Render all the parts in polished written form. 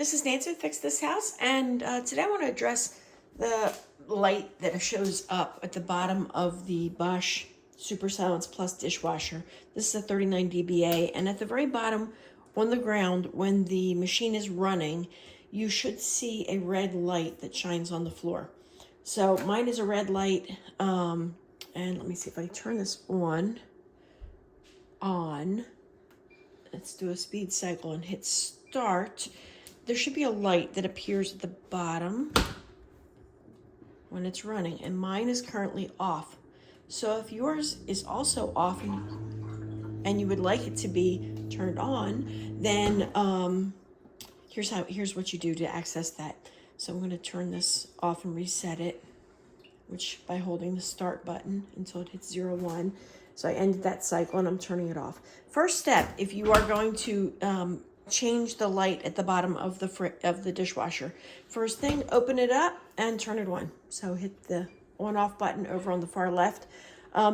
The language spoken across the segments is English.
This is Nancy with Fix This House, and today I want to address the light that shows up at the bottom of the Bosch Super Silence Plus dishwasher. This is a 39 dBA, and at the very bottom on the ground, when the machine is running, you should see a red light that shines on the floor. So mine is a red light, and let me see if I turn this on. Let's do a speed cycle and hit start. There should be a light that appears at the bottom when it's running, and mine is currently off. So if yours is also off and you would like it to be turned on, then here's what you do to access that. So I'm going to turn this off and reset it, which by holding the start button until it hits 0-1. So I ended that cycle and I'm turning it off. First step, if you are going to change the light at the bottom of the dishwasher, first thing, open it up and turn it on. So hit the on-off button over on the far left.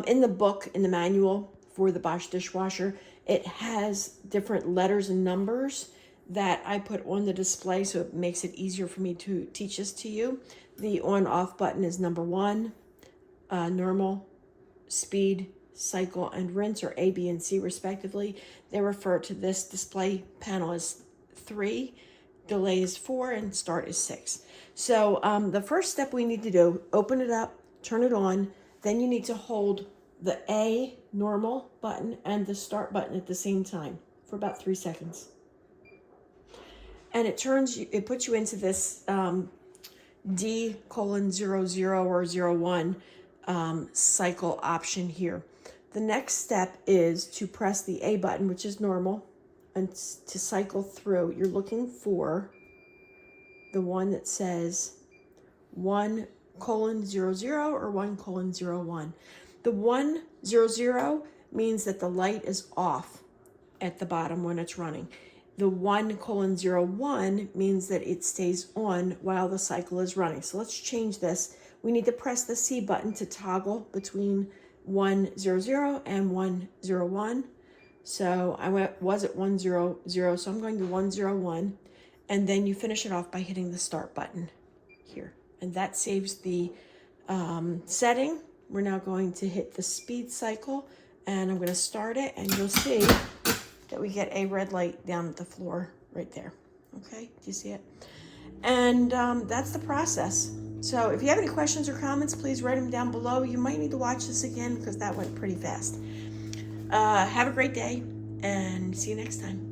In the book, in the manual for the Bosch dishwasher, it has different letters and numbers that I put on the display, so it makes it easier for me to teach this to you. The on-off button is number 1, normal, speed, cycle, and rinse, or A, B, and C respectively. They refer to this display panel as 3, delay is 4, and start is 6. So the first step we need to do, open it up, turn it on, then you need to hold the A, normal button, and the start button at the same time for about 3 seconds. And it puts you into this D:00 or 01 cycle option here. The next step is to press the A button, which is normal, and to cycle through. You're looking for the one that says 1:00 or 1:01. The 1:00 means that the light is off at the bottom when it's running. The 1:01 means that it stays on while the cycle is running. So let's change this. We need to press the C button to toggle between 1:00 and 1:01. So I was at 1:00, so I'm going to 1:01, and then you finish it off by hitting the start button here, and that saves the setting. We're now going to hit the speed cycle, and I'm going to start it, and you'll see that we get a red light down at the floor right there. Okay, do you see it? And that's the process. So if you have any questions or comments, please write them down below. You might need to watch this again because that went pretty fast. Have a great day and see you next time.